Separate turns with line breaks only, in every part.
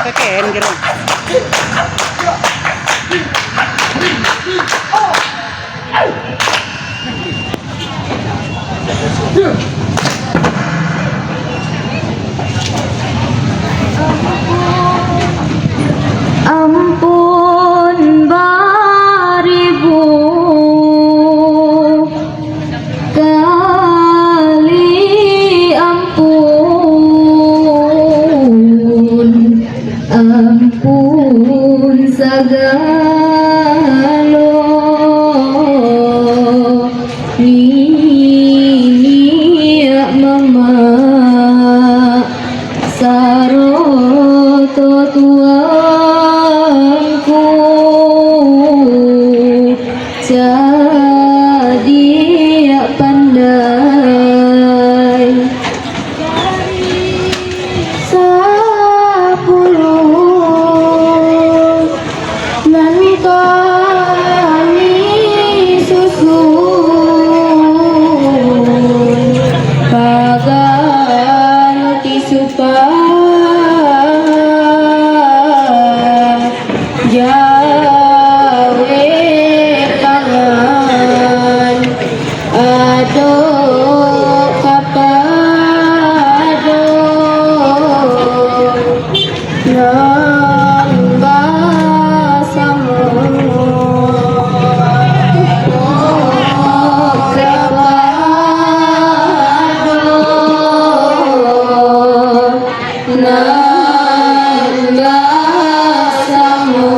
Kakek gitu.
Ampun baribu kali ampun, ampun segala niat mama saroto tuangku jadi pandai sepuluh nan kami susun bagan tisupan jawe tangan aduk kapaduk nan basamu kapaduk nan basamu.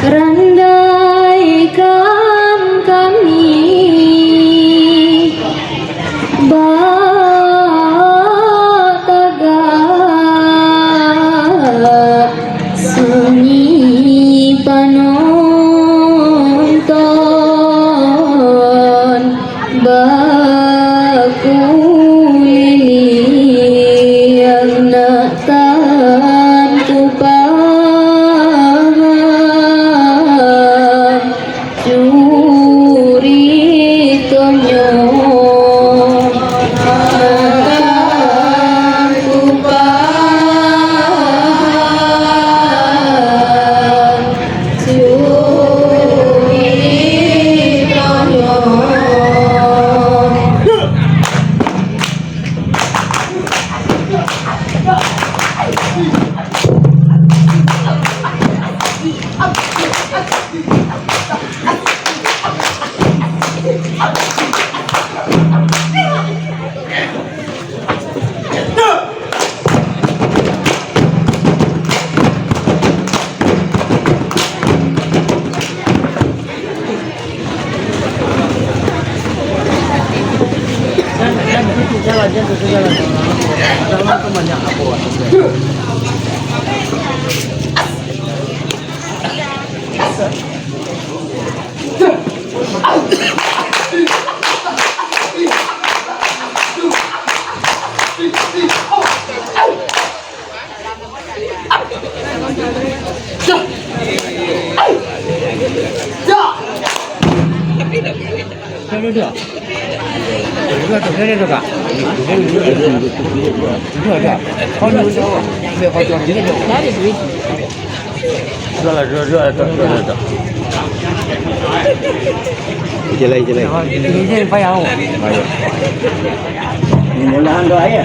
Randaikan kami bataga sunyi penonton bakuli yang natan kupahan curi tonyong natan kupahan curi tonyong.
Jelai. Ini payah. Mudah-mudahan doa ya.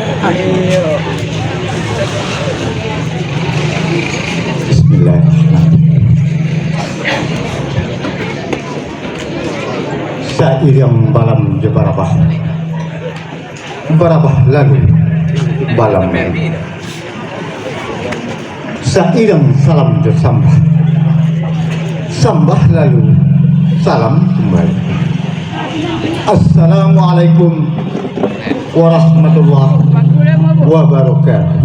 Bismillahirrahmanirrahim. Sairing balam jebarabah. Barabah lalu balam. Sairing salam bersambah. Sambah lalu salam kembali. Assalamualaikum warahmatullahi wabarakatuh.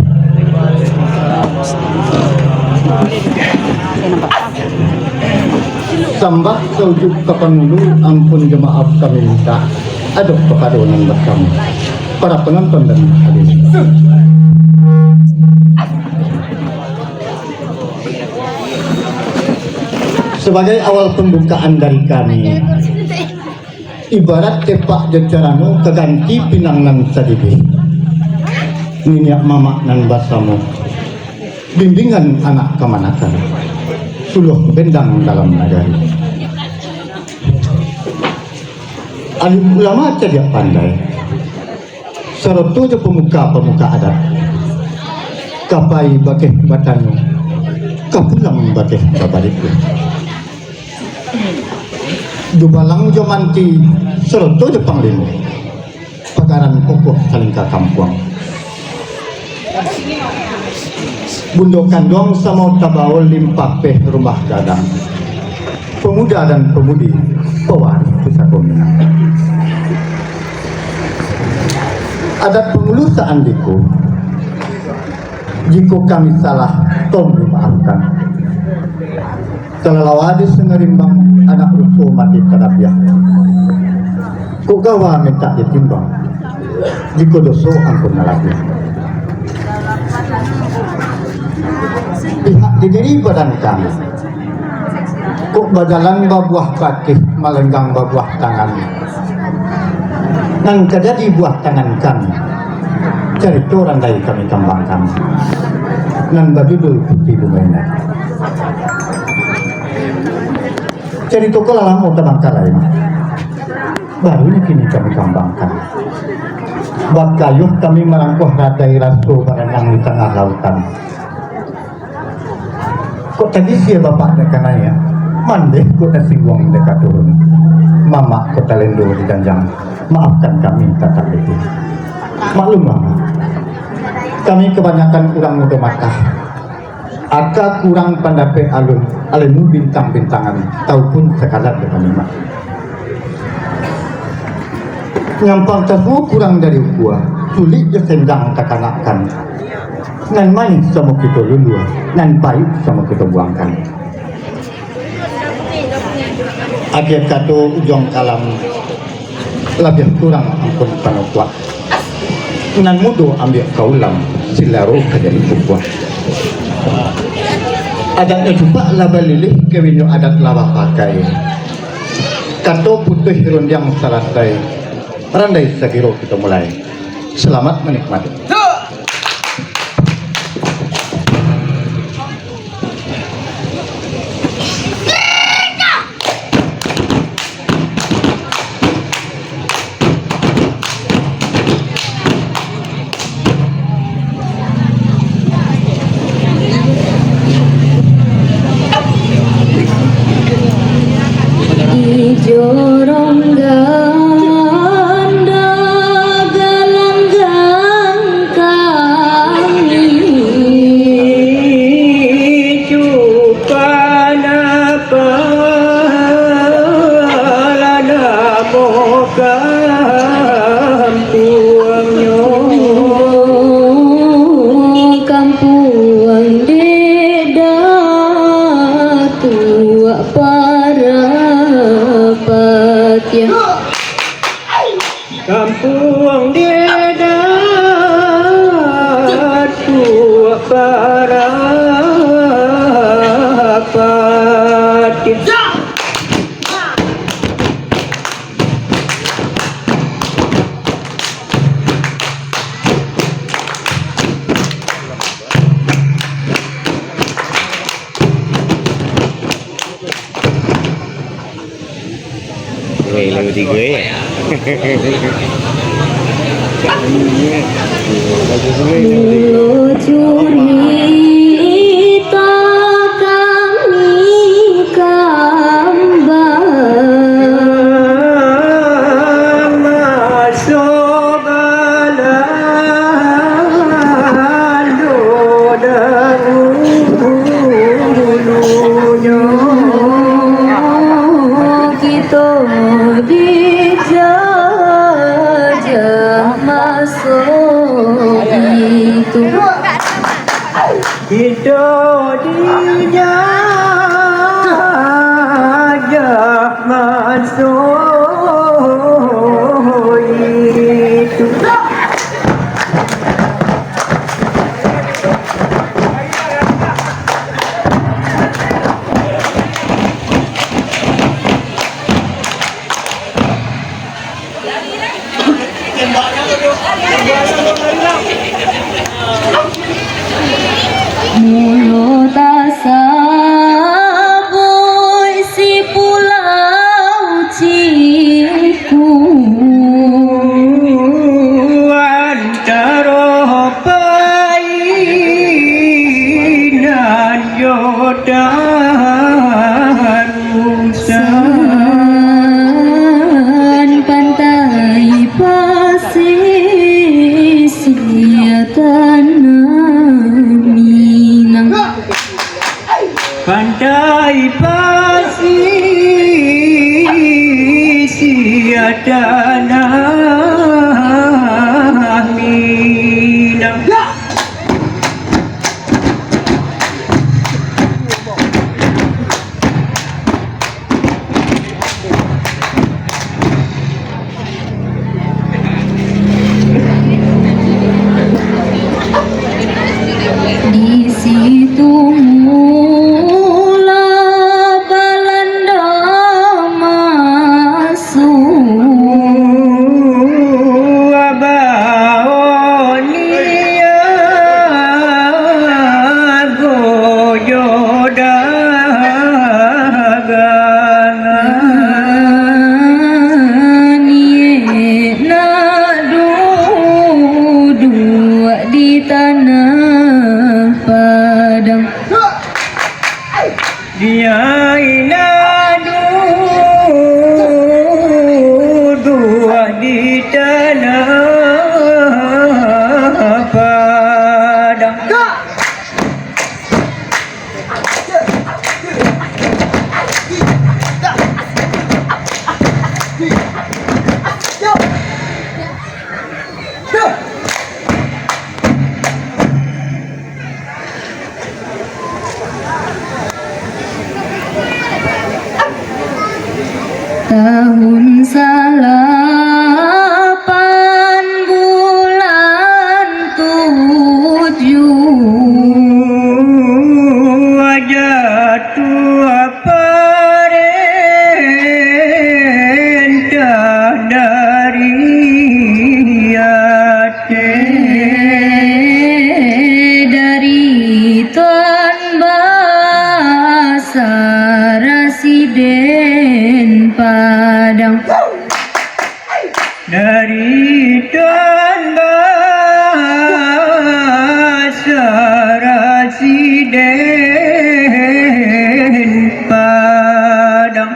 Sambah seujuk kepenulu ampun jemaaf kami minta aduk kepaduan bersama para penonton dan hadirin. sebagai awal pembukaan dari kami, ibarat tepak jajaranu keganti pinangan sadibi, minyak mamak nan basamu, bimbingan anak kemanakan, suluh bendang dalam nagari. Alim ulama cerdik pandai, serotu je pemuka-pemuka adat, kapai bakeh batanu, kapulang bakeh babariku. Dubalang jomanti seroto je panglima, pagaran pokok salingka kampung. Bundo kandong sama tabawol limpah peh rumah gadang, pemuda dan pemudi pewaris pusaka Minang. Adat pengulu seandiku, jika kami salah, tolong dimaafkan. Selalawadi sengerimbang anak rusuh mati terapiah. Kok gawa minta ditimbang, jika dosa ampun nalaki. Pihak didiri badan kami, kok badalan babuah kaki melenggang babuah tangan. Nang kada di buah tangan kami, cari orang dari kami kembangkan. Nang badudul putih bumena. Cari toko lama tabang kalai. Baru ini kini kami kembangkan. Bab kayu kami merangkuh radai rasu berenang di tengah lautan. Kok tadi sih bapak dekan ayah? Mandeh kok nasi wong dekat turun. Mama kota lendo di danjang. Maafkan kami kata itu. Maklum mama, kami kebanyakan kurang muda mata. Aka kurang pandape alun, alenu bintang-bintangan, taupun sekadar dengan lima. Nyampang tahu kurang dari gua, sulit je sendang takanakan. Nan manis sama kita lulu, nan pahit sama kita buangkan. Akhir kata ujung kalam lebih kurang ampun panokwa. Nan mudo ambil kaulam silaru kajari pukwa. Adatnya juga laba lilih kewinyo adat laba pakai. Kato putih ronjang sarasai. Randai sekiro kita mulai. Selamat menikmati.
Jorong ganda galanggang kami
cupana palana moga
kampuang deda tua para patya
kampung deda tua para patya.
Gue lebih di gue ya.
Mulo curita kami kambang
Masuk alam dulunya
kita dijajah masuk itu
kita dijajah masuk itu.
tanah Minang.
Pantai pasir sia tanah Minang.
Di situ mula Belanda masuk.
Abaonia goyo dagangan.
Nie nak duduk di tanah Padang.
Dia duduk di tanah Padang.
Tahun salapan bulan 7.
Wajah tua perintah dari Aceh.
Dari Tuan Bahasa Residen Padang.
Dari Tuan Bahasa Residen Padang.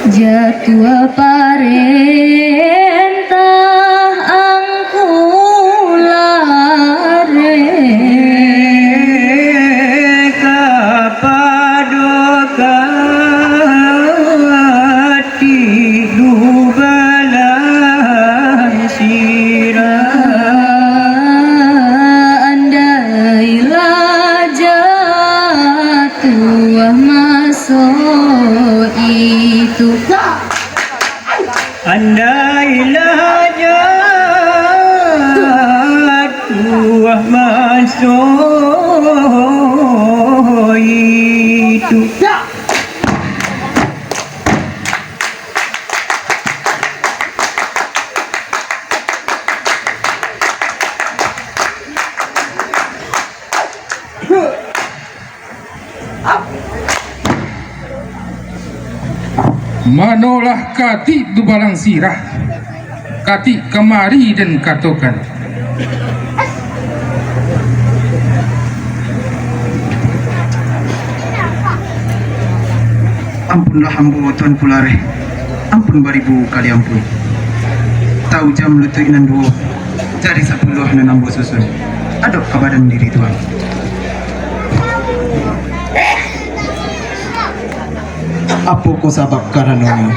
Jatua parentah angkulare.
Kapadoka tidu balang sirah.
Andailah jatuh masuk itu.
Andailah jatuh masuk itu.
Manolah kati dubalang sirah, kati kemari dan katokan.
Ampunlah hambu Tuan Pulare, ampun baribu kali ampun. Tahu jam lutut inan dua, jadi 10 nan ambu susun. Adok kabadan diri Tuan. Apa ko sabab karanonyo?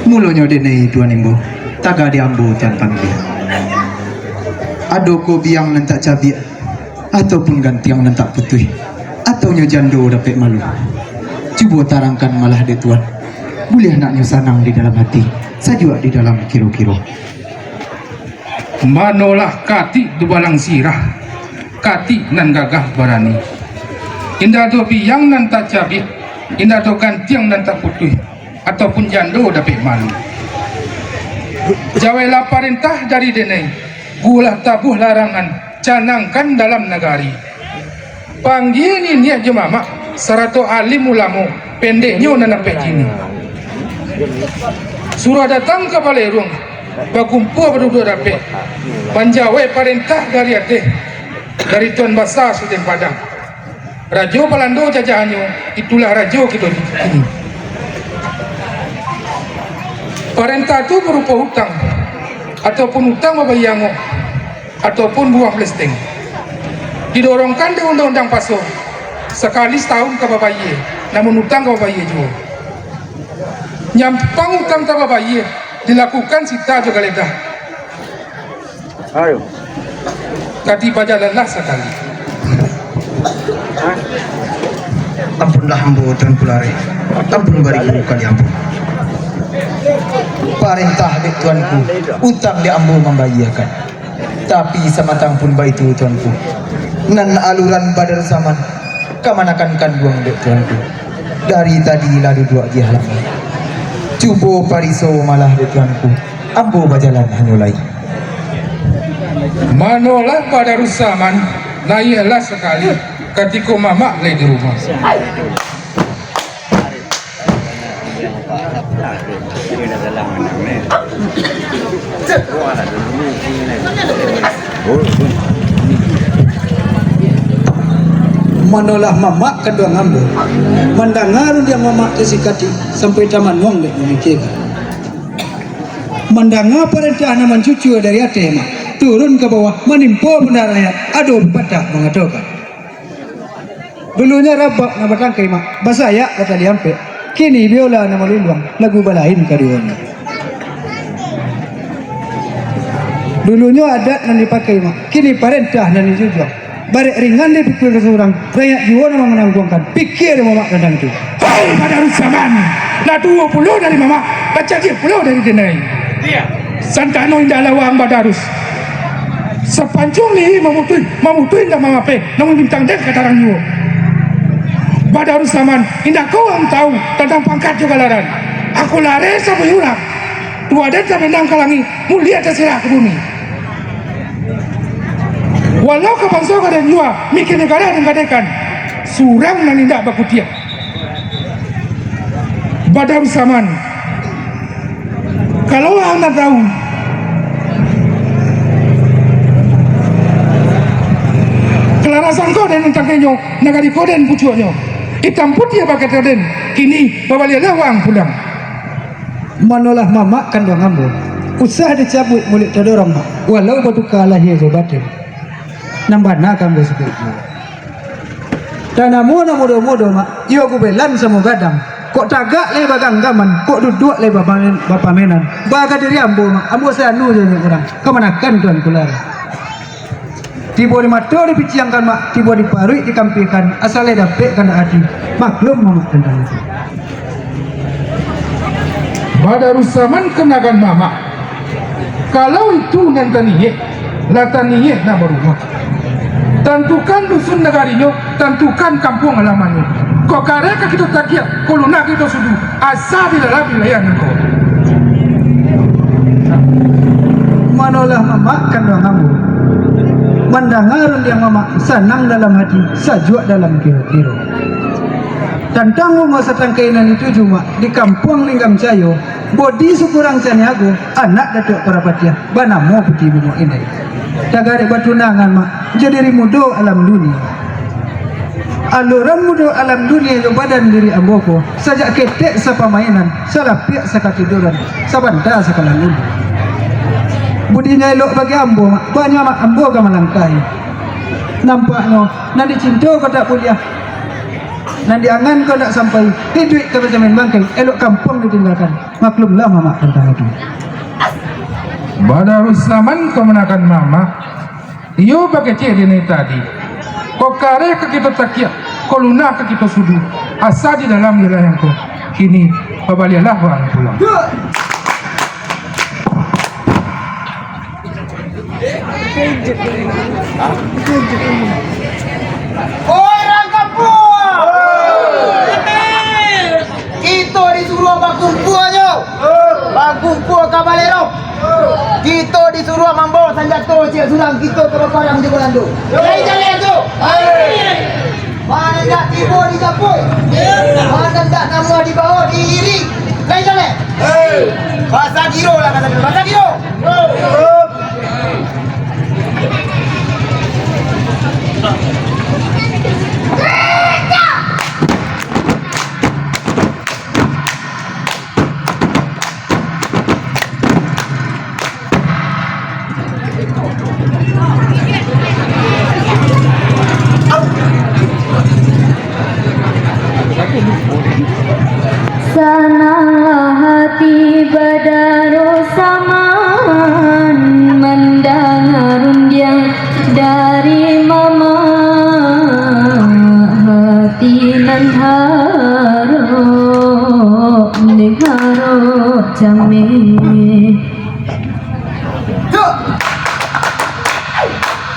Mulonyo denai Tuan Imbo, taga di ambu Tuan Panggil. Ado ko biang nantak cabi, ataupun gantiang nantak putih, atau nyo jando dapat malu. Cuba tarangkan malah de Tuan. Boleh naknya sanang di dalam hati, sajua di dalam kiro-kiro.
Manolah kati dubalang sirah, kati nan gagah barani. Indah do biang nan tak cabi, indah do gantiang nan tak putih, ataupun jando dapat malu. Jawailah perintah dari denai, gulah tabuh larangan, canangkan dalam negari. Panggil niat jemamak, sarato alim ulamu, pendeknya nan sampai kini. Surah datang ke Balerung, Bagumpul berdua dapat panjawai perintah dari Aceh, dari Tuan Basar Sudin Padang. Rajo Palando jajahannya, itulah rajo kita ini. Perintah itu berupa hutang, ataupun hutang babayango, ataupun buah blesteng. Didorongkan di undang-undang paso sekali setahun ke babaye, namun hutang ke babaye juga. Nyampang hutang ke babaye dilakukan sita juga ledah.
Ayo.
Kati baca lelah sekali.
Ampunlah ambo Tuan Kulare, ampun bari guru kali ampun. Perintah dek tuanku, utang di ambo membahayakan. Tapi samatang pun baik itu tuanku. Nan aluran badar zaman, kamanakan kan buang dek tuanku. Dari tadi lalu dua di halaman. Cubo pariso malah dek tuanku, ambo bajalan hanyulai.
Manolah Badarus Zaman, naiklah sekali ketika mamak lagi di rumah.
Manolah mamak kedua ngambil mendengar dia mamak kesikati sampai taman wong dek memikirkan mendengar perintah nama cucu dari Aceh mak turun ke bawah menimpa benda rakyat aduh patah mengatakan dulunya rabak nama tangkai mak basaya kata diampe kini biola nama luluang lagu balahin kaduanya dulunya adat yang dipakai mak kini perintah yang dijual barek ringan dia pikir seorang rakyat jiwa nama menangguangkan pikir mamak tentang itu.
Hai Badarus Zaman, lah 20 dari mamak, baca 10 dari denai. Santano indah lawang Badarus. Sepanjang ni mamutuin dah mamape, namun bintang dek kata orang jiwa. Badarus Zaman, indah kau ang tahu tentang pangkat juga laran. Aku lari sampai urang. Dua dan sampai nang kalangi, mulia terserah ke bumi. Walau ke bangsa kada jua mikir negara dan kadakan surang nan indak bakutia Badarus Zaman kalau anda tahu kelarasan kau dan entangkenyo nagari kau dan pucuanyo hitam putih bakat den kini babalialah wang pulang
Manolah mamak kan doang ambo usah dicabut mulut terdorong walau batu kalah ya batin nambah nakam seperti itu. Tanamu na mudo-mudo mak, iyo aku belan sama gadang. Kok tagak le bagang gaman, kok duduk le bapamenan. Baga diri ambo mak, ambo saya anu je orang. Kemanakan tuan kular. Tiba di mata di piciangkan mak, tiba di parui dikampikan, asal le dapet kan hati. Maklum mak tentang itu.
Badarus Zaman kenakan mama. Kalau itu nantaniye, lataniye na berumah. Tentukan dusun negarinya, tentukan kampung halamannya. Kok kareka kita takia, kalau nak kita sudu, asal di dalam wilayah kau.
Manolah mamak kan doang ambo. Mendengar yang mamak senang dalam hati, sajuk dalam kira-kira. Tentang masa tangkainan itu cuma di kampung Linggam Cayo, bodi syukurang caniago, anak datuk Parapatiah, banamo putih bimo ini. Tagare batunangan mak jadi rimudo alam dunia. Aluran mudo alam dunia yo badan diri amboko sajak ketek sapamainan salah pihak sakatiduran sabanta sakalang ulo. Budinya elok bagi ambo mak banyak mak ambo ka malangkai. Nampaknya nanti cinta kau tak kuliah. Nanti angan kau tak sampai hidup ke berjamin bangkai elok kampung ditinggalkan. Maklumlah mamak tentang itu.
Badarus Zaman kemenakan mama. Iyo bagai cik ini tadi. Kau kare ke kita takia, kau lunak ke kita sudu. Asal di dalam wilayah kau. Kini babalialah wang pulang.
Orang kampung, kita disuruh bakumpuannya, bakumpuan kabalero. Kita disuruh membawa senjata cik sulang kita ke Parang di Belanda. Dari jalan tu. Mana tak tiba di Japoi. Mana tak nama dibawa diri. Lain jalan. Bahasa giro lah kata dia. Bahasa giro.
Sanalah hati badaro saman mendengar undian dari mama, hati nan harap dengar jame.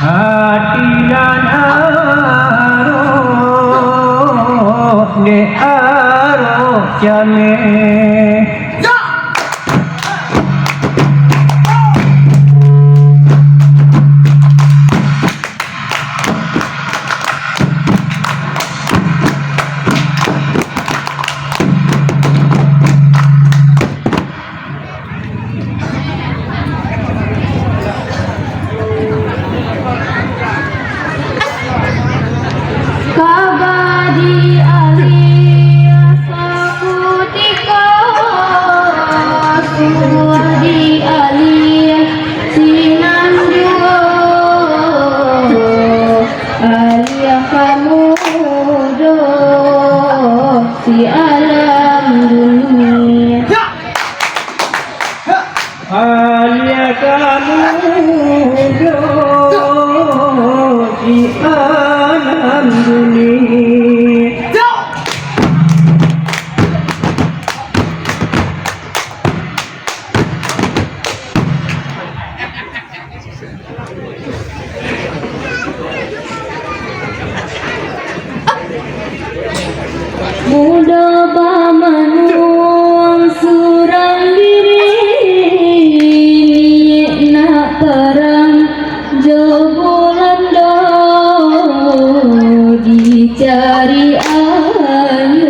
hati dan aroh de aroh jame
Kabadi alias saputika, suwadi alias sinanjua, alias kamudo si alam dunia.
alia kamu di alam dunia
Muda bamanuang surang diri nak perang jogolando dicari ayah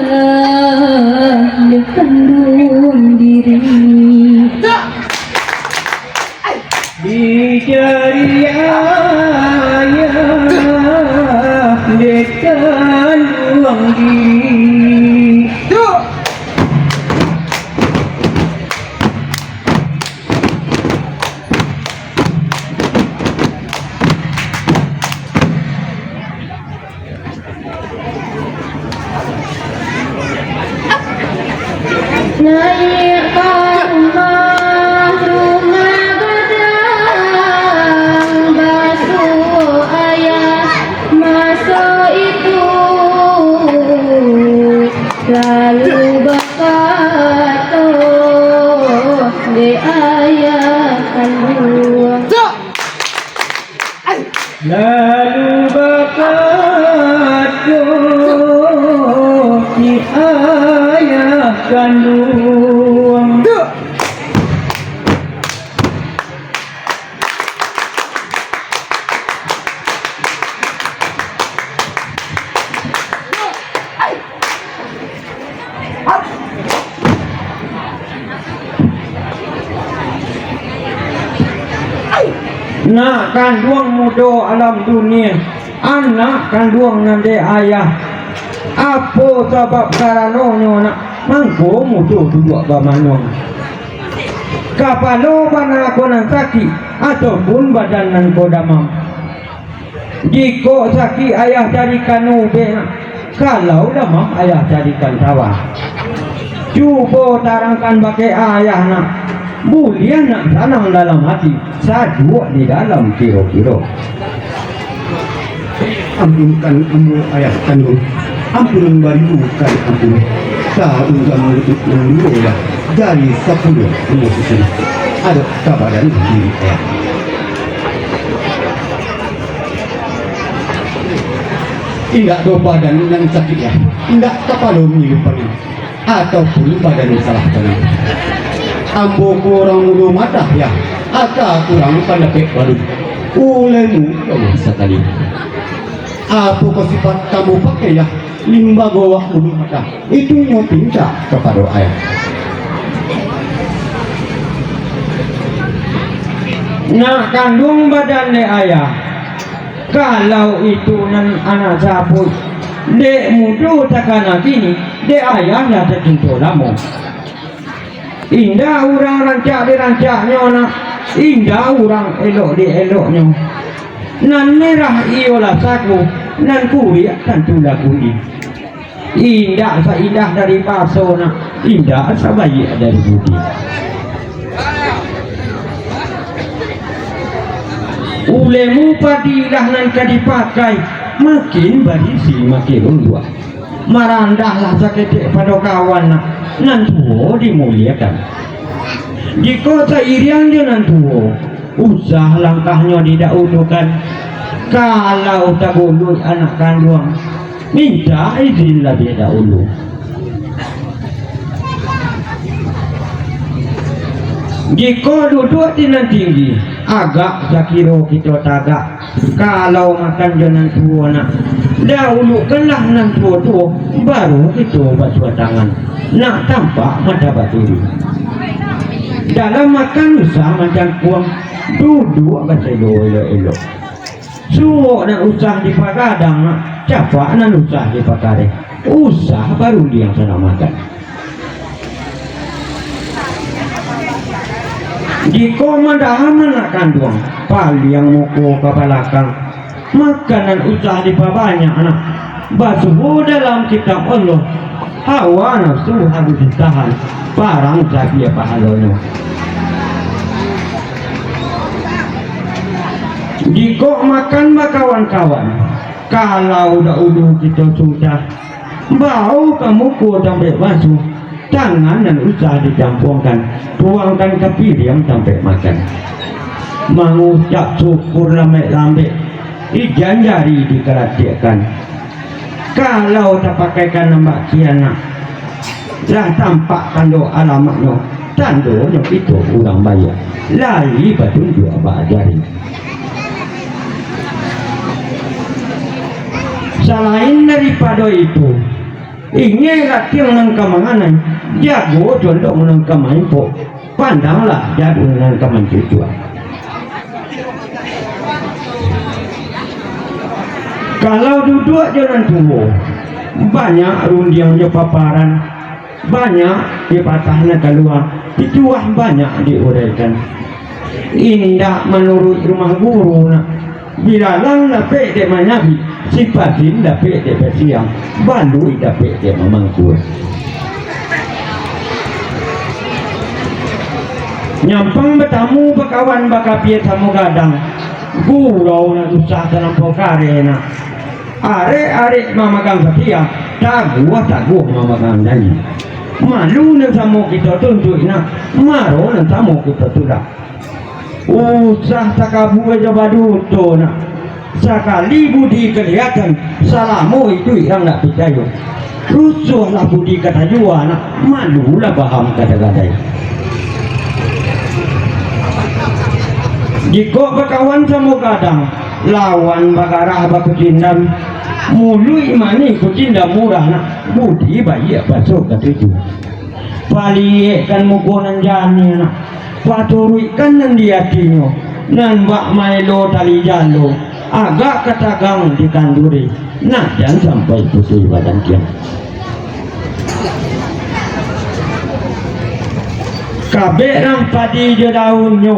dekandung diri.
Dijari ayah dekan ruang diri
Naikkan rumah gadang basuh ayah masa itu lalu berkata de ayah kandung
lalu bakado di ayah kandung nak kandung mudo alam dunia anak kandung nande ayah apa sebab karanonyo nak mangko mudo duduk bamanong kapalo bana konan sakit ataupun badan nan kodamam jika sakit ayah jadikan ube kalau damam ayah jadikan sawah cuba tarangkan pakai ayah nak mulia nak sanang dalam hati sajua di dalam kiro-kiro
Ampunkan ambu ayah kandung, ampun baribukan ampun. Tak ungkap menutup ya dari 10 umur sini. Ada kabaran diri ayah. Tidak do badan yang sakit ya, tidak kepala milu paling, ataupun badan salah tenang. Ambo kurang mulu mata ya, atau kurang pandapek baru. Ulemu kamu sekali. Apa sifat kamu pakai ya? Limba bawa mulu mata. Itu nyo pinta kepada ayah.
nak kandung badan le ayah. Kalau itu nan anak saput dek mudu takana kini dek ayah dah tercinta lama. Indah orang rancak di rancaknya nak, indah orang elok di eloknya. Nan merah iolah saku, nan kuliah tentulah kuliah. Indah seindah dari paso nak, indah sebaik dari budi. Ulemu padilah nan kadipakai, makin berisi makin luas. Marandahlah sakit pada kawan nak, nan tuo dimuliakan. Jika seirian dia nan tuo, usah langkahnya didahulukan. Kalau tak boleh anak kandung, minta izin lebih dahulu. Jika duduk di nan tinggi, agak sakiro kita tagak. Kalau makan jangan tua nak, dahulukanlah nan tua baru kita basuh tangan. Nak tampak mata baturi. Dalam makan usah macam kuang, duduk baca elok-elok. Suruh nak usah di pagadang nak, capak nak usah di pakare. Usah baru dia yang sana makan. Jika madahan anak kandung, paliang muka ke belakang, makanan usah diperbanyak anak. Basuh dalam kitab Allah, hawa nafsu harus ditahan, barang jadi pahalanya. Jika makan kawan-kawan, kalau dahulu kita sudah bau kamu ku sampai basuh, tangan dan usah dicampurkan, tuangkan ke piring sampai makan. Mengucap syukur lambek-lambek, ijan jari dikeratikan. Kalau tak pakaikan nama kiana, lah tampakkan do alamatnya, tandanya itu orang bayar. Lari petunjuk abah jari. Selain daripada itu, ingin latihan nangka manganan, jago contoh nangka main-po, pandanglah jago nangka mancucuan. Kalau duduk jalan tua, banyak rundiang je paparan, banyak dipatahnya keluar, dicuah banyak diuraikan. Indah menurut rumah guru nak, bila lang dapat dia menyabi, sipatin dapat dia bersiang, balui dapat dia memangkur. Nyampang bertamu berkawan bakapia tamu gadang, gurau nak usah dalam pokare nak. Arek-arek mamagang setia, taguh mamagang dani. Malu nak tamu kita tunjuk nak, maro nak tamu kita tudak. Usah takabu aja baduto nak. Sekali budi kelihatan, salamu itu yang nak percaya. Rusuhlah budi kata jua nak, malulah paham kata-kata. Jika berkawan sama kadang, lawan bagarah bakutindam, mulu imani kutindam murah nak, budi bayi pasok ketujuh. Palikan mukonan jani nak, paturuikan nan diatinya, nan bak mailo tali jalo, agak katagang di kanduri, nak jangan sampai putih badan kian. Kabeh rang padi je daunnya,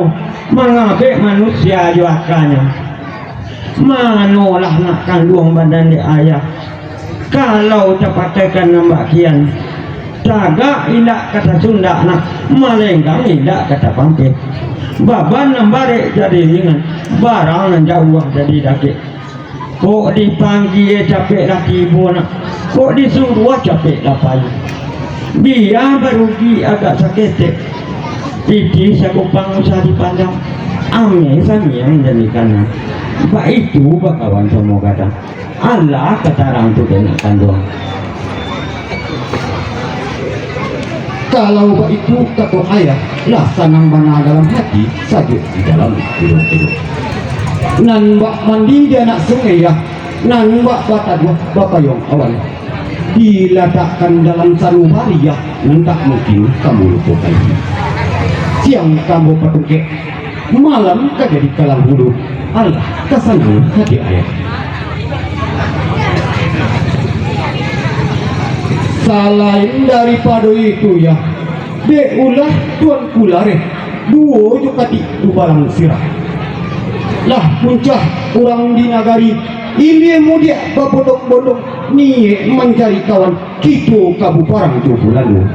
mengabek manusia juakannya. Manolah nak kandung badan di ayah. Kalau terpakaikan nambah kian, tagak ilak kata Sunda nak, malenggang ilak kata Pangke. Baban nambarek jadi ringan, barang nan jauh jadi dakik. Kok dipanggil capek laki ibu nak, kok disuruh capek lapai. Biar berugi agak sakit. Iki sakupang usah dipandang, ame samiang jadi kanan. Pak itu bakawan semua kata, Allah ketarang tu kena kandung. Kalau pak itu kata ayah, lah sanang bana dalam hati, saja di dalam hidup. Nan bak mandi dia nak sungai ya, nan bak bata dua bapak yang awal. Diletakkan dalam sanubari ya, nan tak mungkin kamu lupakan. Siang kamu petukek, malam kagak di kalang hulu. Allah kesenangan hati ayah. Selain daripada itu ya, de ulah tuan kulare duo juga di barang sirah. Lah puncak orang di nagari ini mudia babodok-bodok ni mencari kawan gitu kabuparan tu bulan.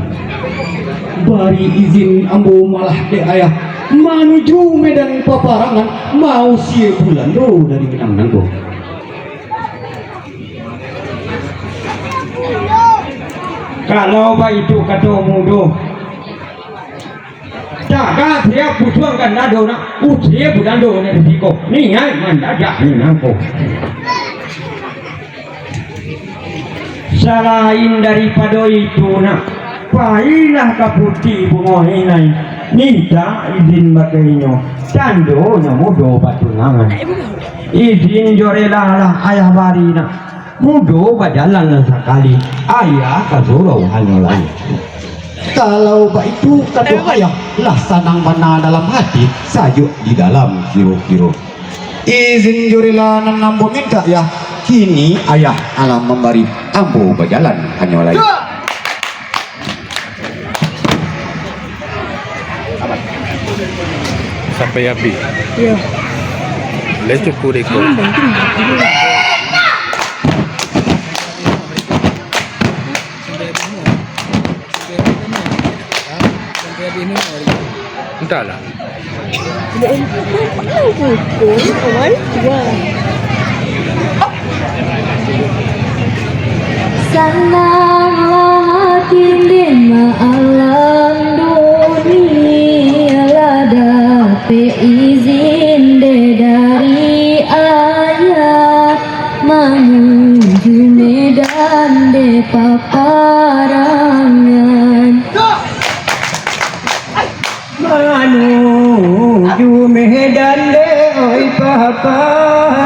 Bari izin ambo malah de ayah menuju medan paparangan mau sia bulan do dari Minang Nanggo. Kalau itu kata mudo jaga dia putuang kan nado nak usia bulan do ni risiko ni ai mendadak ni nangko. Selain daripada itu nak pailah kaputi bunga inai minta izin bagainya candonya mudo batunangan izin jorela lah ayah bari nak mudo berjalan sekali ayah kazurau hanya lain.
Kalau itu kata ayah lah sanang mana dalam hati sajuk di dalam kiro-kiro. Izin jurila nan ambo minta ya. Kini ayah alam memberi ambo berjalan hanya lain.
Sampai habis. Ya. Let's cukup rekod. Entahlah.
Senanglah hati lima alam dunia lah dapat izin dari ayah menuju medan de paparangan.
Menuju medan de oi paparangan.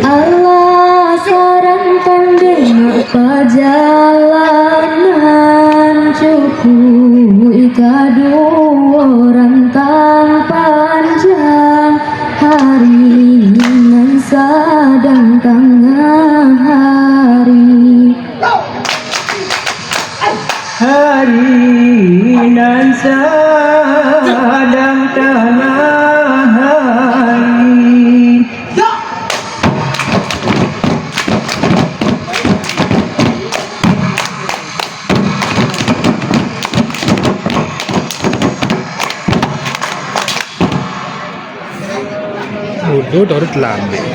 Allah sarankan dengar perjalanan cukup kedua rantang panjang hari nan sedang tengah hari
Nan sedang tengah hari.
Bodoh dah terlambat.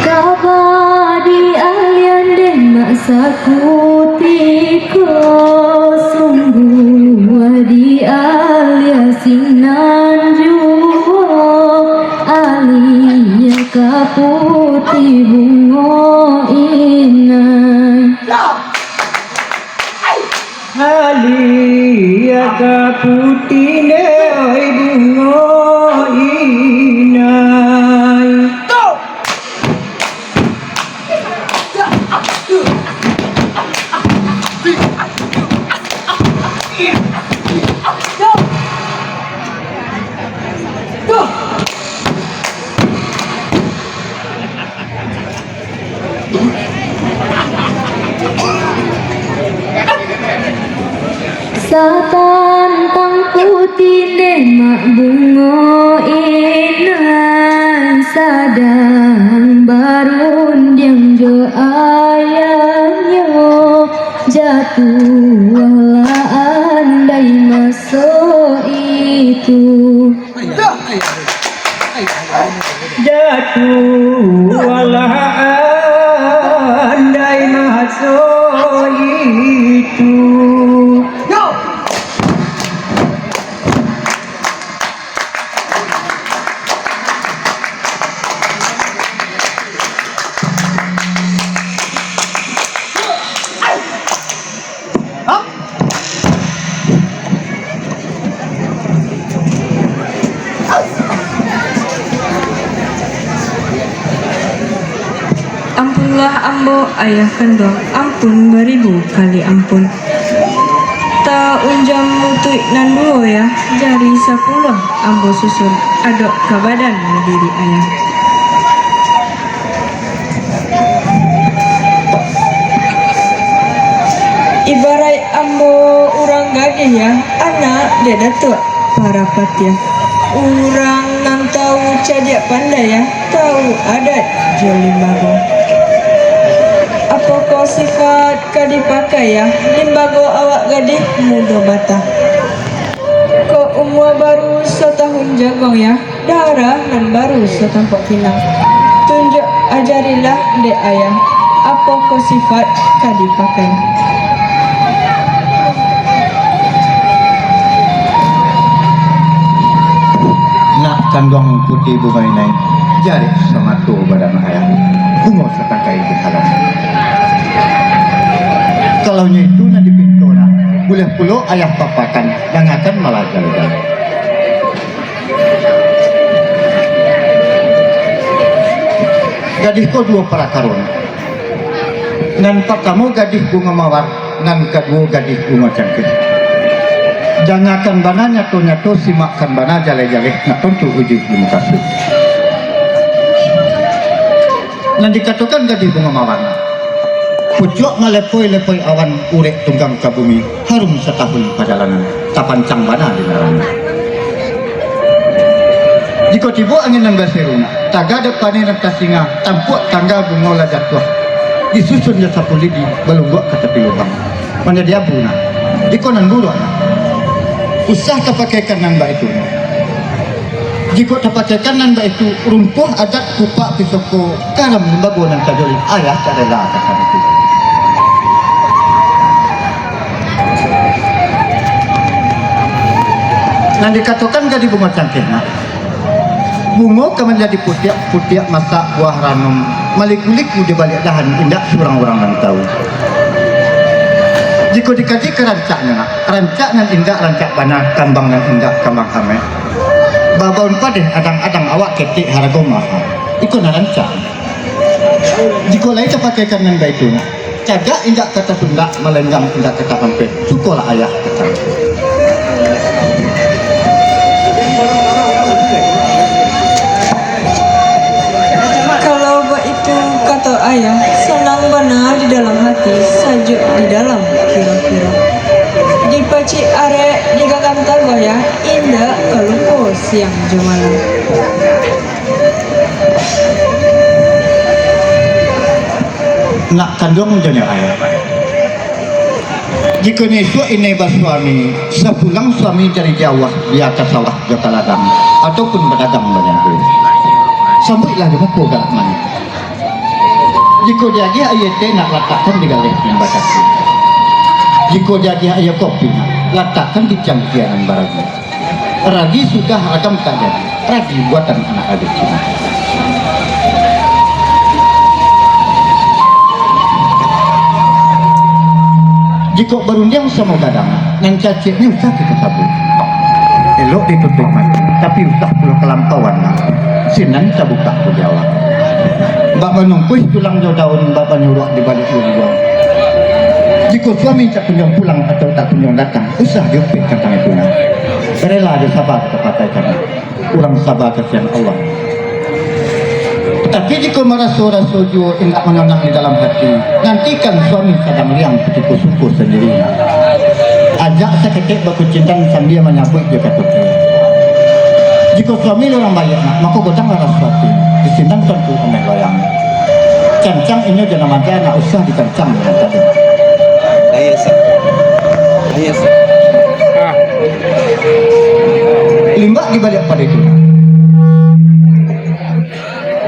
Kabadi alian den maksakutiko sungguh di alia sinan juo alia kaputi bungo inai
Alia kaputine oi bungo inai.
Satantang putih demak bungo inan sadang barundiang jo ayahnya jatuhlah andai masuk itu
Jatuhlah andai masuk itu.
ambo ayah kandung ampun beribu kali ampun. Ta unjam mutuik nan duo ya jari 10 ambo susun adok ke badan diri ayah. Ibarat ambo urang gadih ya anak dia datuk para patia. Urang nan tahu cajak pandai ya tahu adat Jolimbago. Apa kau sifat kadi pakai ya limbago awak gadih muda bata. Kau umur baru setahun jagong ya darah nan baru setampak pinang. Tunjuk ajarilah dek ayah apa kau sifat kadi pakai.
Nak kandung putih bumai naik jari sama tu badan ayah bungo setakai di halam. Kalau itu nanti pintu nak boleh pulau ayah papakan yang akan malah jalan. Gadis ko 2 para karun. Nan pertama gadis bunga mawar, nan kedua gadis bunga cangkir. Jangankan bana nyato simakkan bana jale-jale nak tentu uji di muka su. Nanti dikatakan gadis bunga mawar. Pucuk melepoi-lepoi awan urek tunggang ke bumi harum setahun perjalanan tapancang bana di dalam. Jika tiba angin nan berseruna, taga depannya nan singa, tampuk tangga bunga jatuh. Disusun jasa polisi belum buat kata pilubang. Menjadi abu nak. Jika nan bulu usah terpakaikan namba itu. Jika terpakaikan namba itu runtuh adat kupak pisoko karam lembago nan kajoli ayah tak rela kata itu. Nan dikatakan jadi bunga cangkeh nak. Bunga kemen jadi putiak masak buah ranum malik-malik di balik dahan indak surang-orang nan tahu. Jika dikaji ke rancaknya nak, rancak nan indak rancak bana, kambang nan indak kambang kame. Babaun padeh adang-adang awak ketik harga mahal. Ikut nan rancak. Jika lain terpakaikan nan baik itu, cagak indak kata Sunda, melenggam indak kata hampir. Sukolah ayah kata.
Kalau buat itu kata ayah senang benar di dalam hati sajuk di dalam kira-kira. Dipaci arek di gagam tago ya indah kelupo siang jemalan.
Nak kandung janya ayah. Jika nesok ini bersuami, sepulang suami dari Jawa di atas sawah jota ladang ataupun berdagang banyak duit. Sambuilah di muka galak manis. Jika jadi ayat nak letakkan di galak yang batasi. Jika jadi ayat kopi letakkan di cangkiran barangnya. Ragi sudah agam tak jadi. Ragi buatan anak adik Cina. Jika berundang sama gadang, nan caciknya usah kita sabut. Elok ditutup mati, tapi usah pulau kelampauan lah. Sinan kita buka ke Jawa. Mbak menungkuih tulang jauh daun, mbak menyuruh di balik lumbung. Jika suami tak kunjung pulang atau tak kunjung datang, usah diupik kata itu nak. Rela ada sabar kepada kami. Kurang sabar kesian Allah. Tapi jika merasa-rasa jua ingat mengenang di dalam hati, nantikan suami sedang liang petiku syukur sendiri. Ajak seketik berkucintan sambil menyambut dia kata. Jika suami orang baik nak, maka godang rasa hati. Disindang tentu omeh loyang. Cancang ini jangan manja nak usah dikancang dengan tadi.
Ayas.
Limbak dibalik pada itu.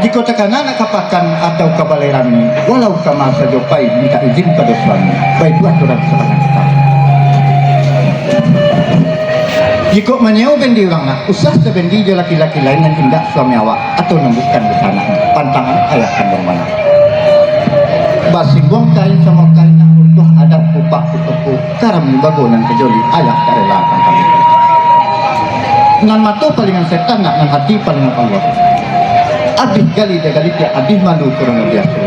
Jika tekanan nak kapakan atau kabaleran walau sama sejopai minta izin pada suami, baik itu aturan sepanjang kita. Jika menyewa bendi orang nak, usah sebendi je laki-laki lain yang tindak suami awak atau nembuskan di sana pantangan ayah kandung mana. Basinggung kain sama kain nak runtuh adat kupak kutuku karam bagonan kejoli ayah karela pantang itu. Nan mata palingan setan nak nan hati palingan Allah. Abis gali dia gali dia abis malu kurang biasa.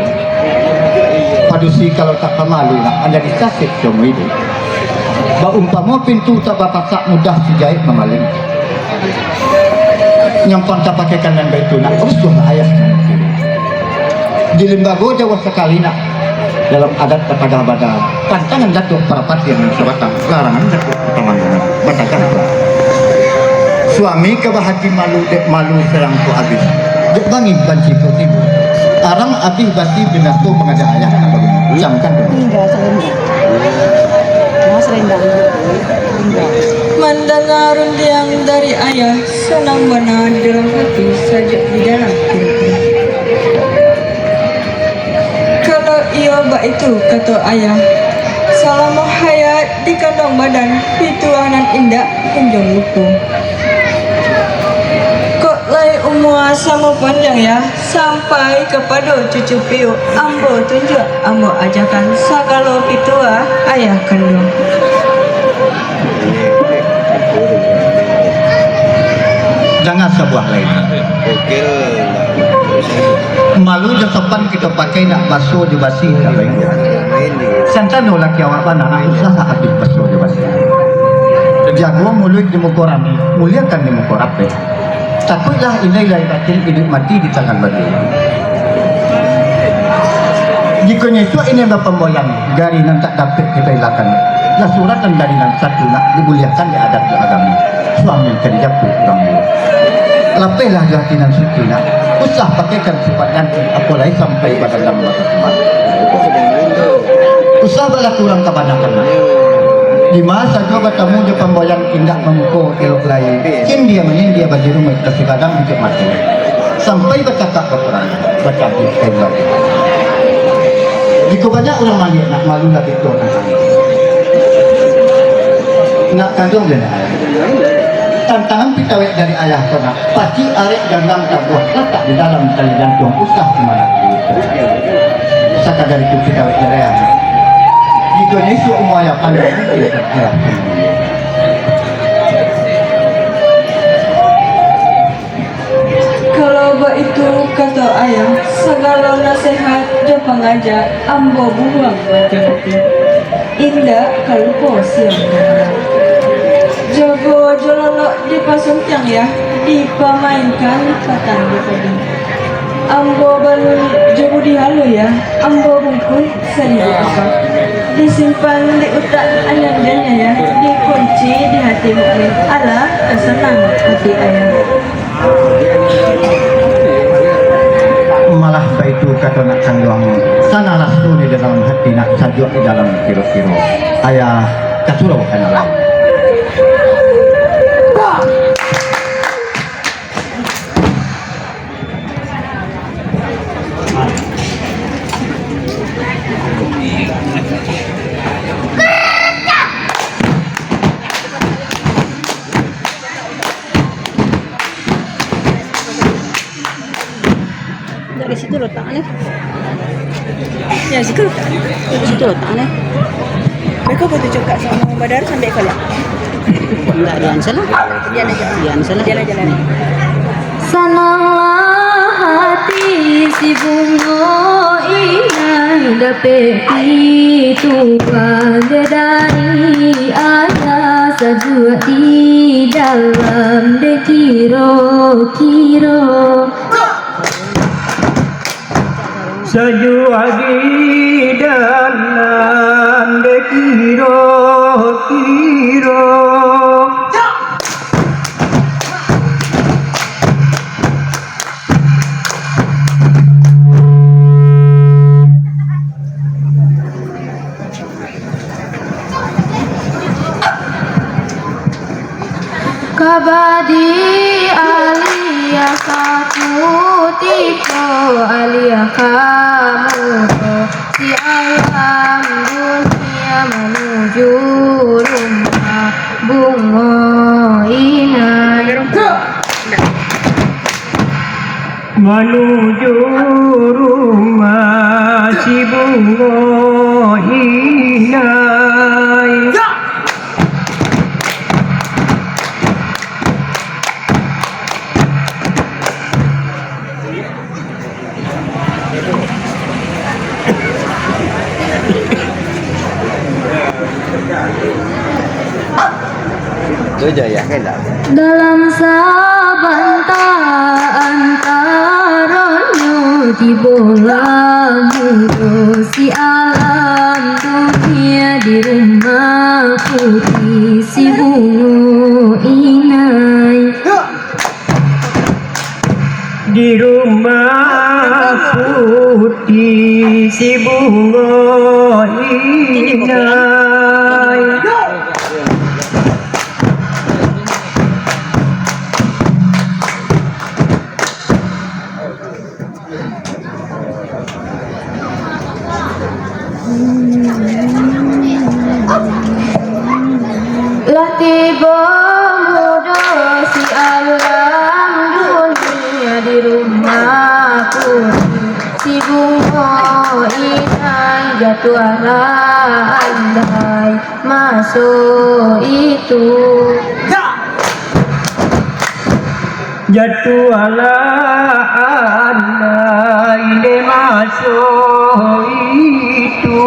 padusi kalau tak pemalu nak menjadi sakit semua itu. Baumpama pintu tak bapak mudah sejahit memaling. Nyampan tak pakai kanan itu nak usuh ayah. Di lembaga Jawa sekali nak dalam adat kepada badan pantangan datuk parapati yang sebatang larangan datuk pertemanan batakan suami kebahati malu dek malu serang tu habis dek bangi banci tu tibu arang habis bati binatu mengajak ayah ucapkan
Mendengar yang dari ayah, senang benar dalam hati saja di dalam kira-kira. Kalau ia bak itu, kata ayah, selama hayat di kandang badan, pituanan indah kunjung lupa. Kok lai umur sama panjang ya, sampai kepada cucu piu, ambo tunjuk, ambo ajarkan segala pitua ayah kandung.
Jangan sebuah lain. Malu je sopan kita pakai nak basuh je basi kalau ini. Santano laki awak mana nak usaha habis basuh je basi. Jago mulut di muka rami, muliakan di muka rapi. Takutlah ini lain batin hidup mati di tangan bagi. Jika nyesua ini bapak moyang, gari nan tak dapat kita ilakan. Lah suratan gari nan satu nak dimuliakan di adat di agama. Suami yang kerja pun kurang dulu. Lapehlah di hati nan suci nak. Usah pakaikan sifat nanti apalagi sampai pada dalam batas semat. Usah bala kurang kebanyakan nak. Di masa coba tamu di pemboyan indah memukul elok lain. Kin dia menin dia bagi rumah kasih kadang hidup mati. Sampai bercakap berperang, bercakap hebat. Jika banyak orang manggil nak malu lagi tu nak kandung dia nak. Tantangan pitawek dari ayah kena pasti arek dalam tabuh letak di dalam tali jantung usah kemana saka dari itu pitawek dari ayah jika nesu umaya pandai tidak terkira
Kalau itu kata ayah, segala nasihat dan pengajar ambo buang baca hati. Indah kalau siang jago jololok di pasung tiang ya, dipainkan patang di padi. Ambo balun jago di halu ya, ambo bungkul seri apa. Disimpan di utak anandanya ya, dikunci di hati mukmin. Allah kesenang hati ayah.
malah baitu kata nak kandung sana rasul di dalam hati nak sajuk di dalam kiro-kiro ayah kasurau kanalah
Dari situ letaknya. Ya, situ letaknya. Dari situ letaknya. Mereka butuh juga sama Badar sampai kali. Enggak, dian salah. Dian salah. Dian aja lah.
Senanglah hati si bunga inang dapat dituang dari ayah sajua di dalam dekiro-kiro.
Sajua di dalam dekiro-kiro.
Kabadi alia sakutiko alia kamu si alam dunia menuju rumah bunga inai
Menuju rumah si bunga inai.
dalam sabantaan karonyo di bola mudo si alam dunia di rumah putih si bungo inai
di rumah putih si bungo inai.
lah tiba muda si alam dunia di rumahku si bunga inai jatuh andai masuk itu
Jatuh ala andai de masuk itu.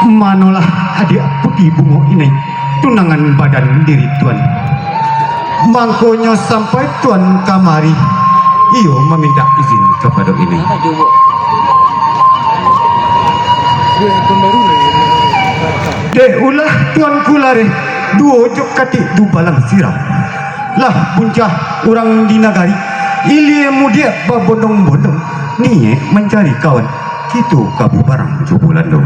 Manolah adik putih bungo ini tunangan badan diri tuan. Mangkonya sampai tuan kamari, iyo meminta izin kepada ini. Dek ulah tuan kulare duo jok katik du balang sirap. Lah puncah orang di nagari ilie mudia babondong-bondong nie mencari kawan kitu kabu barang jobulando.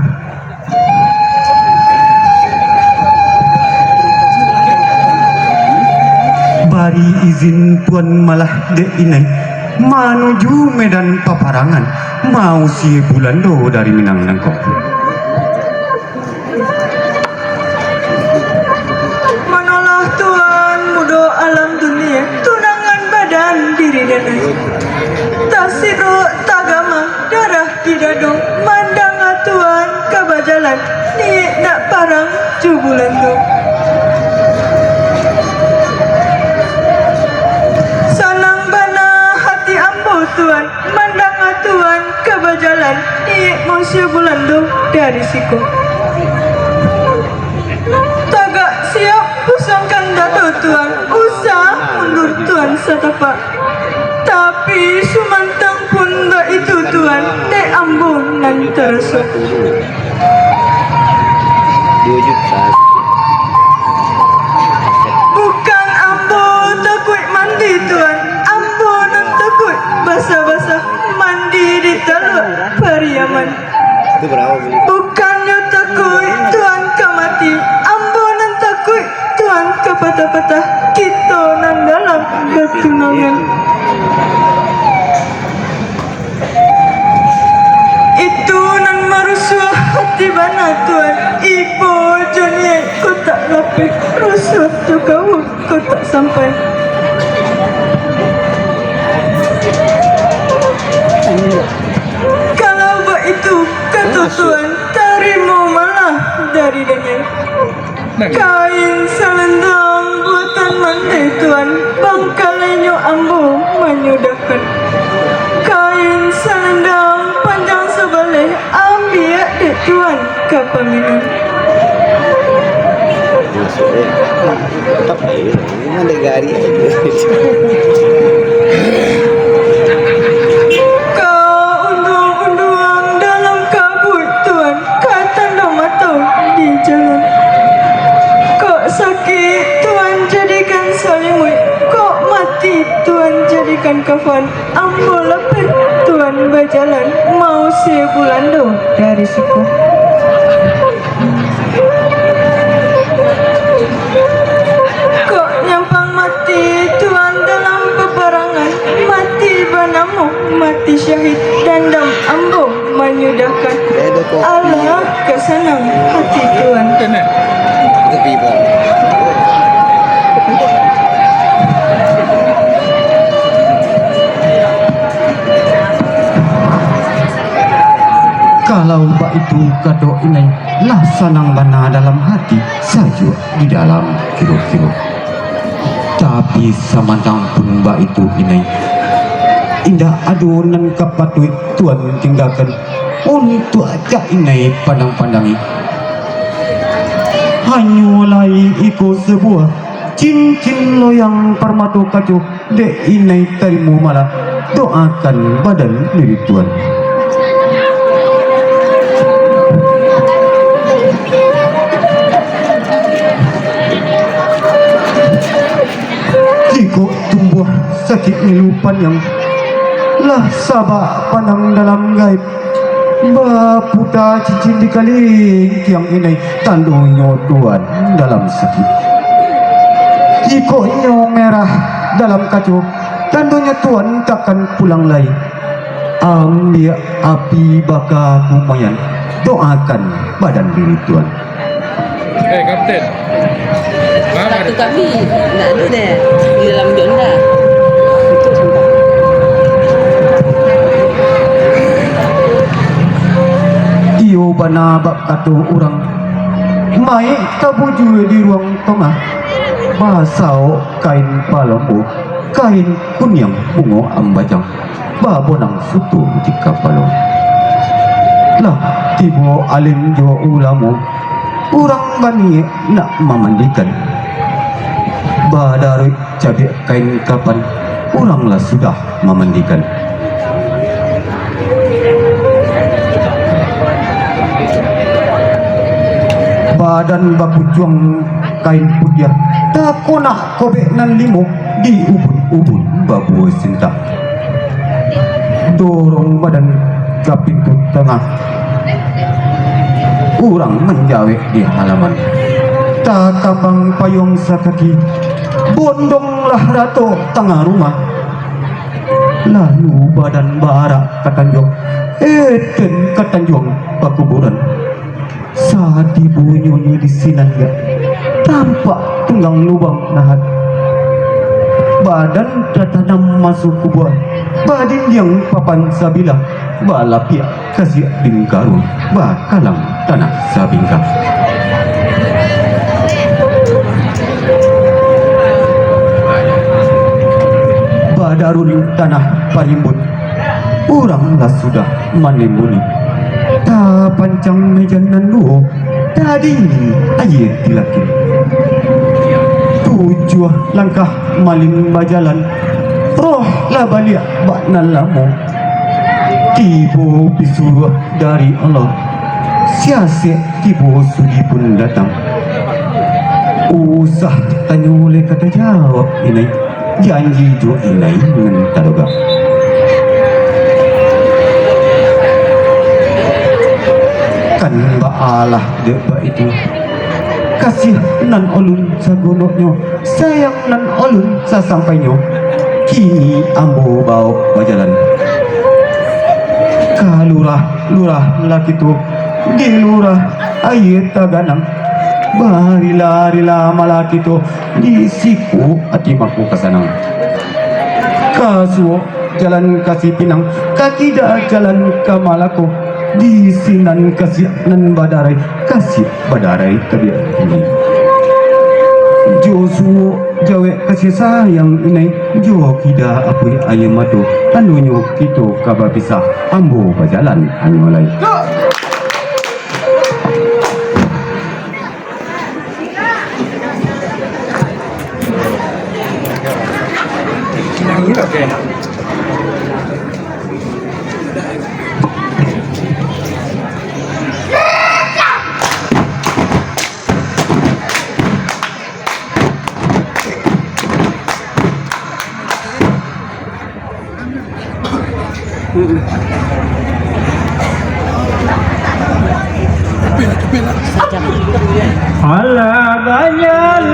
Bari izin tuan malah dek inai menuju medan paparangan mau si bulando dari Minang Nangkok.
Manalah tuan mudo alam dunia tunangan badan diri dan tasiro tagama darah didadong mandang tuan kabajalan ni nak parang jubulando. Tuan, mandang tuan kebajalan di musuh bulando dari siku. Tagak siap usangkan dato tuan, usah mundur tuan setapak. Tapi sumantang pun itu tuan, de ambon nan tersuk. Bukan ambo takut mandi tuan, ambo nan takut basah-basah mandi di teluk Pariaman. Bukannya takut tuan kemati, ambo nan takut tuan ke patah-patah kita nan dalam bertunangan. Itu nan merusuh hati bana tuan, ibu joniai ku tak lapik, rusuh tu kau ku tak sampai. Kalau begitu kata tuan, terima malah dari dengeng. Kain selendang buatan mandi tuan, bangkalainya ambo menyudahkan. Kain selendang panjang sebelah, ambil dek tuan ke peminan. Kafan ambo lepet tuan berjalan mau sebulando dari siku. Kok nyampang mati tuan dalam peperangan, mati banamu mati syahid dandam ambo menyudahkan. Allah kesenang hati tuan.
Kalau bak itu kado inai lah sanang bana dalam hati saja di dalam kiro-kiro. Tapi samantang pun bak itu inai indah adonan kapatui tuan tinggalkan untuk aja inai pandang-pandangi. Hanyulai iko sebuah cincin loyang permata kacu dek inai tarimu malah doakan badan diri tuan. Jika tumbuh sakit nilupan yang lah sabak pandang dalam gaib baputa cincin di kaling yang ini tandunya tuan dalam sakit. Jika nyo merah dalam kacu tandunya tuan takkan pulang lagi. Ambil api bakar kumayan doakan badan diri tuan.
Kapten.
Satu kami nak ada deh di dalam jonda. Untuk sampai.
Iyo bana bak katu orang mai tabuju di ruang tengah basau kain palambu kain kunyang bungo ambajang babonang sutu di kapalo lah tibo alim jo ulamo orang bani nak memandikan badari cabai kain kapan oranglah sudah memandikan. Badan bapujuang kain putih tak kona kobek nan limo di ubun-ubun babu sinta dorong badan ke pintu tengah orang menjawab di halaman tak kabang payung sakaki bondonglah rato tengah rumah lalu badan barak katanjong eden katanjong pakuburan saat dibunyi di sinan ya tampak tunggang lubang nahat badan tertanam masuk kubur badin yang papan sabila balapia kasih dingkaru bakalang tanah sabingka badarun tanah parimbun oranglah sudah manimbuni ta pancang mejanan lu tadi ayat dilaki 7 langkah maling bajalan roh lah balik bakna lamu tibo bisuruh dari Allah sia-sia tibo sudi pun datang usah tanya oleh kata jawab ini janji jo inai dengan taroga kan baalah deba itu kasih nan olun sagonoknyo sayang nan olun sasampainyo kini ambo bau bajalan kalurah lurah laki tu di lurah ayat taganang barila malaki tu di siku atimaku kasanang kasuo jalan kasih pinang kaki dah jalan ke malako di sinan kasih nan badarai kasih badarai tabiat ini Josu jawe kasih sayang ini jo kida apui ayam madu anunyo kito kaba pisah ambo bajalan anyolai
Ala banyalan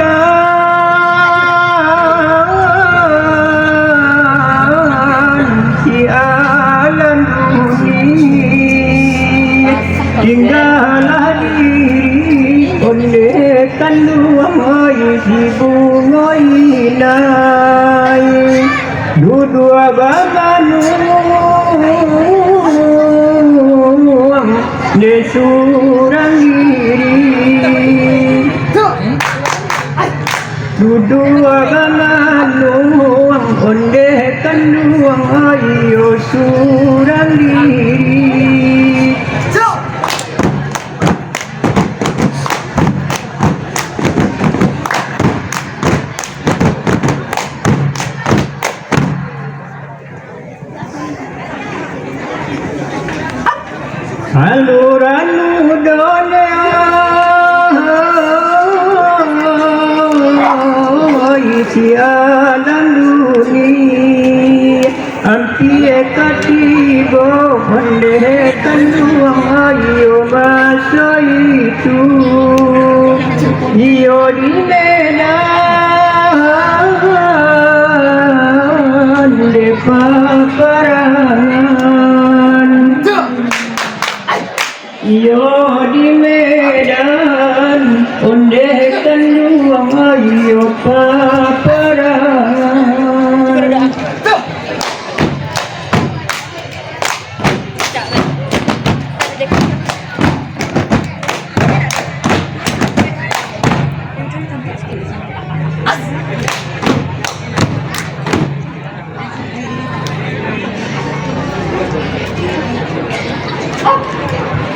sialan dunia tinggallah diri ondekan luai di bunga inai dudua babanuang surang diri dudua gamanuang onde kanduang ayo surang diri Saluran udone isi alam dunia Ampie katibo mendekan duang ayo masa itu Iyo di medan de paparangan Iyo di medan ondekan duang ayo paparan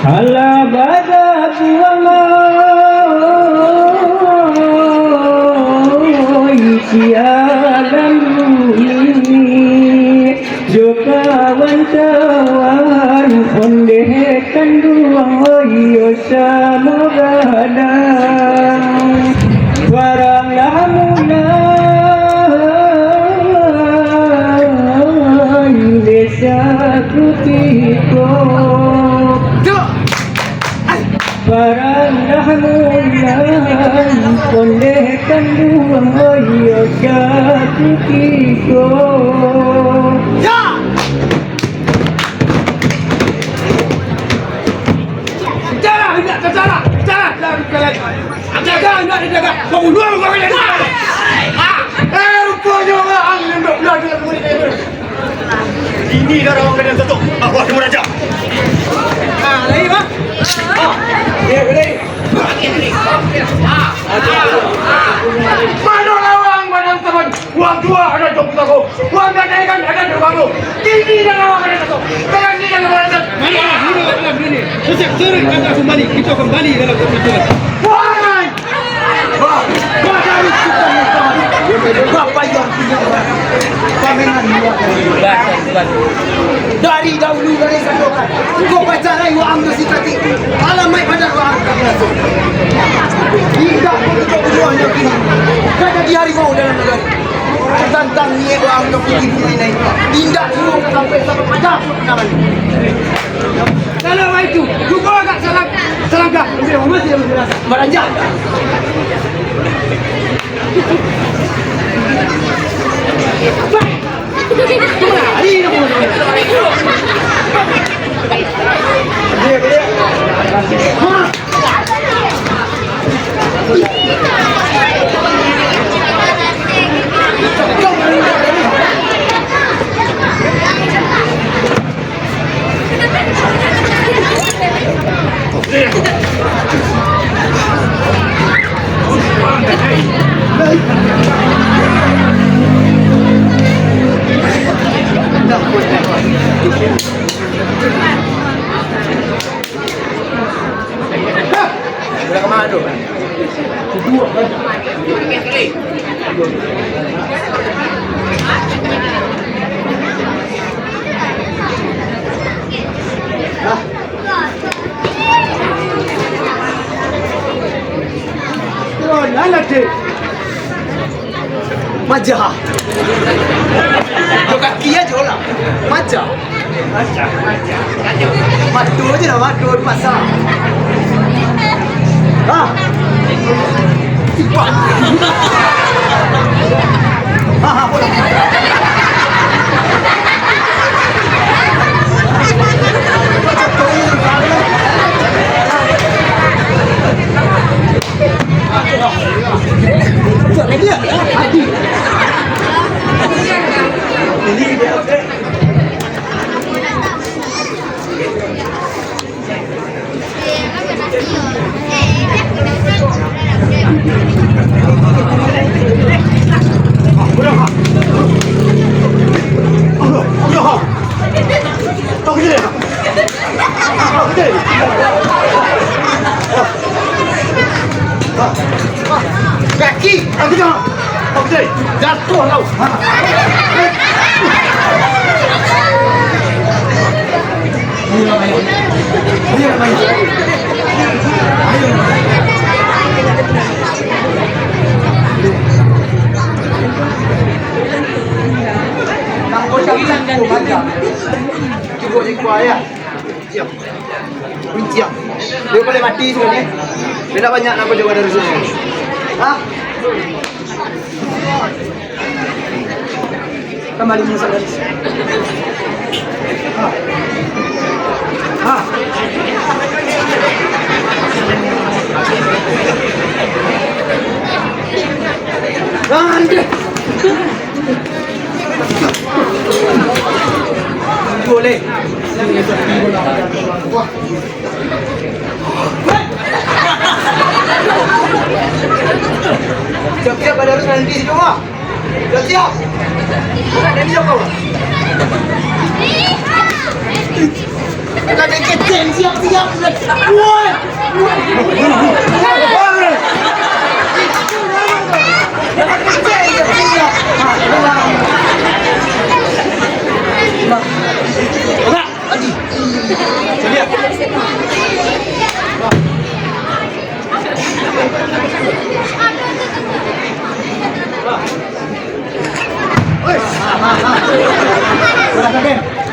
Ala bada buang isi alam dunia Jokawan cawan ondekan duang ayo samogadang Barang lamunan desa kutiko Barang rahmunan kondekan duang ayo satu kiko
Ini dah orang kena tutup. Aku akan meraja. Lagi mah. Mana lawang badan teman? Uang dua ada jemput aku. Uang gadaikan ada di rumahku. Ini dah lawang kena tutup. Jangan ni jangan meraja.
Ini. Sejak sering kata kembali, kita kembali dalam kehidupan.
Wahai. Wah, harus kita melakukan. Berapa yang punya pameran dari dahulu dari sandokan. Kau pacarai wang dosi kati. Alamai pada wang kamu. Tidak kebutuhannya kini. Kata di harimau dalam negara. Tentang niat wang dosi kini naik. Tidak semua sampai pada kawan.
Kalau itu, juga agak selangkah. Masih
Meranjak. Majah. Kau kaki aja lah. Majah. Madu aja lah, madu di pasar. Ah. Ah, boleh. Kaki, aku jangan. Okey, jatuh kau. Cukup ikut ayah. Siap. Siap. Dia boleh mati sebenarnya. Dia dah banyak nak berjumpa dari sini. Ha? Kembali musa dari sini. Ha. Ande. Boleh. Wah. Siap-siap ada harus nanti di rumah. Siap-siap. Bukan dari kau. Kita kecil siap-siap. Woi.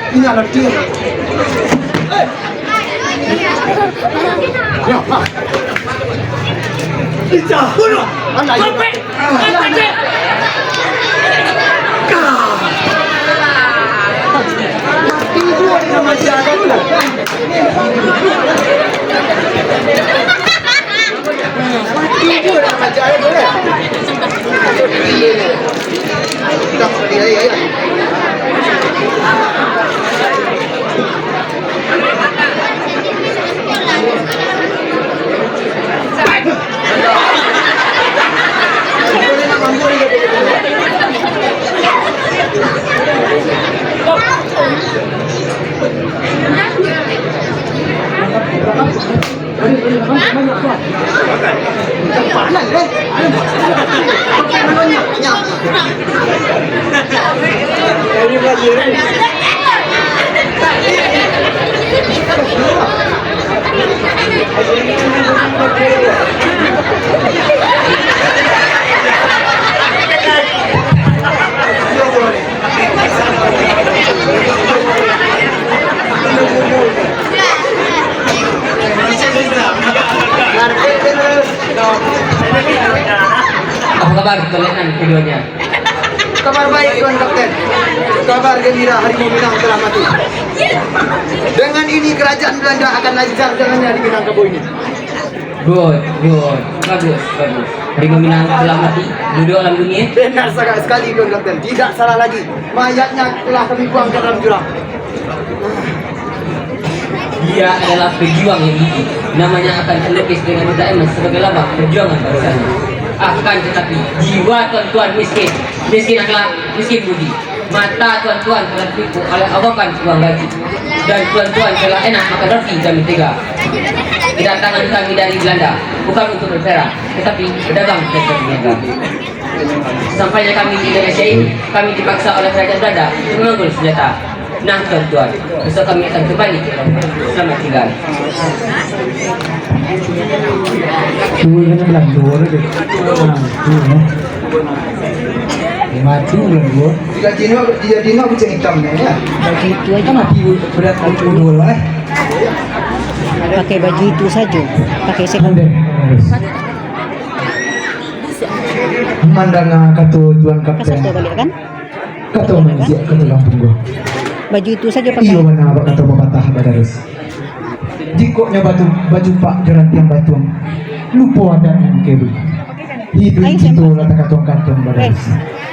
Ini ada dia. Bisa. Bunuh. Sampai. Mati gua di nama jaga tu. Mati gua di nama jaga tu. Tak boleh ya.
Apa kabar kalian keduanya?
Kabar baik Tuan Kapten. Kabar gembira Harimau Minang telah mati. Dengan ini kerajaan Belanda akan lancar jalannya di Minangkabau ini.
Good, bagus. Harimau Minang telah mati, duduk alam dunia.
Benar sekali Tuan Kapten. Tidak salah lagi. Mayatnya telah kami buang ke dalam jurang.
Dia adalah pejuang yang gigih. Namanya akan terlukis dengan mata emas sebagai lambang perjuangan bangsanya. Akan tetapi jiwa tuan-tuan miskin akhlak, miskin budi. Mata tuan-tuan telah ditipu oleh awakan uang gaji, dan tuan-tuan telah enak makan roti dan mentega. Kedatangan kami dari Belanda bukan untuk berperang, tetapi berdagang dan berniaga. Sampainya kami di Indonesia ini, kami dipaksa oleh kerajaan Belanda untuk mengambil senjata. Nah tuan-tuan, besok kami akan kembali ke Lombok. Selamat tinggal.
Mati belum gua?
Dia dino kucing hitamnya ya.
Baju itu aja.
Mati berat dulu lah.
Pakai baju itu saja. Pakai second.
Mandang kata Tuan Kapten.
Kasih balik kan?
Kata manusia kata kampung gua.
Baju itu saja pakai.
Iyo mana apa kata pepatah Badarus. Jikoknya baju pak jerat yang batuang. Lupa ada yang kebu. Hidup itu kata kantong Badarus.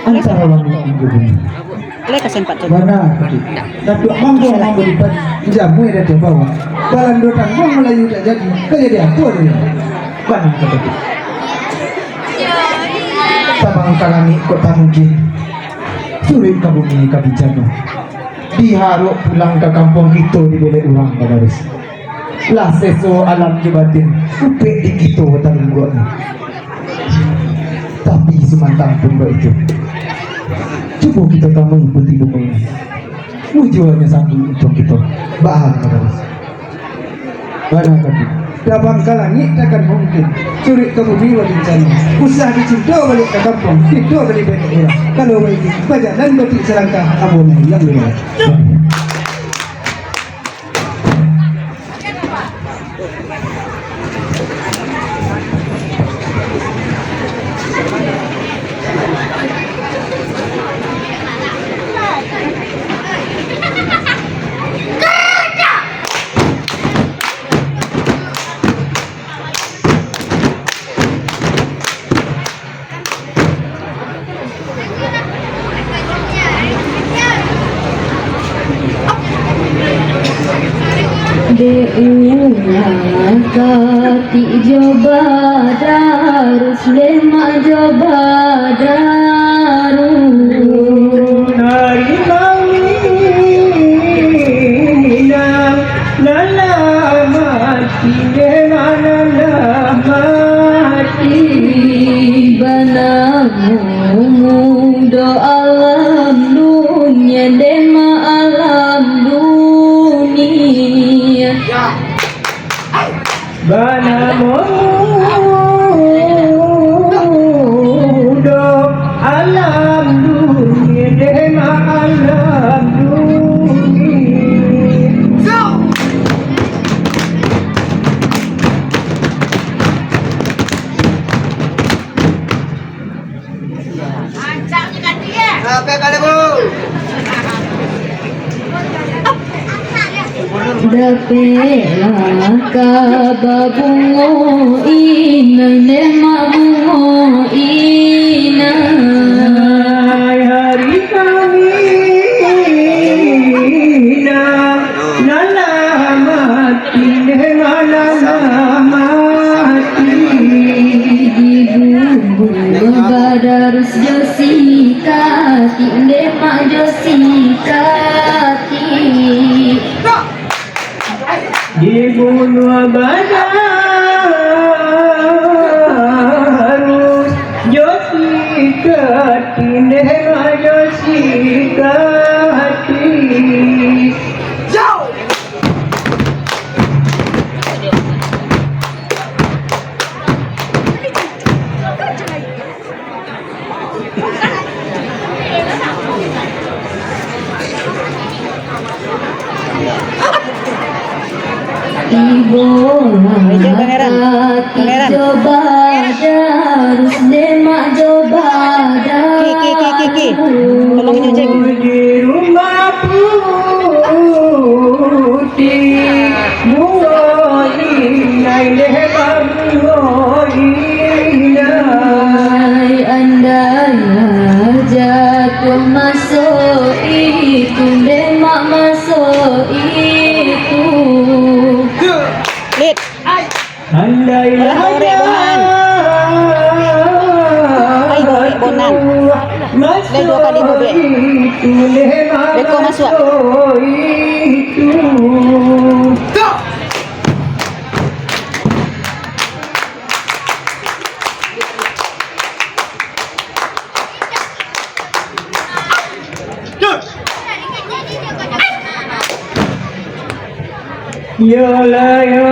Antara wangi minggu bumi.
Leka sempat tu.
Mana tadi? Tapi manggo di padi. Jamu ada di bawah. Balan dotan mau Melayu tak jadi. Kejadian tu dia. Mana tadi? Sabang kalami kota mungkin. Suri ke bumi kabijana. Diharuk pulang ke kampung kita di beli ulang Badarus.
lah sesuatu alam kebatin upek di kita tanggung tapi semantang pun itu coba kita tak mengikuti bumi ini tujuannya sanggup untuk kita bahagia terus barang kaki dapat kalangit takkan mungkin curi kemudi wali sana usah dicinta balik ke kampung itu balik balik orang kalau balik baca dan batik selangkah abon yang lewat.
Kati joba darus lema joba darus
Nari mawina nala mati nala mati
banamu do alam dunia dema alam dunia
Banamudo alam dunia dema alam dunia
Dapela kababungo ina lema bungo ina
hari kamina nala mati nala mati
Ibu badarus josika ti lema josika ti
dibunuh badarus josika tinema josika ti
Coba darus lema coba
Tolong ini cek.
di rumah putih bunga inai lema bunga inai
andai jatuh masuk itu lema masuk itu
Lid.
andai
Hore bonan. Ay, hore bonan. Dah 2 kali hobe. Beko masuk.
Ya la ya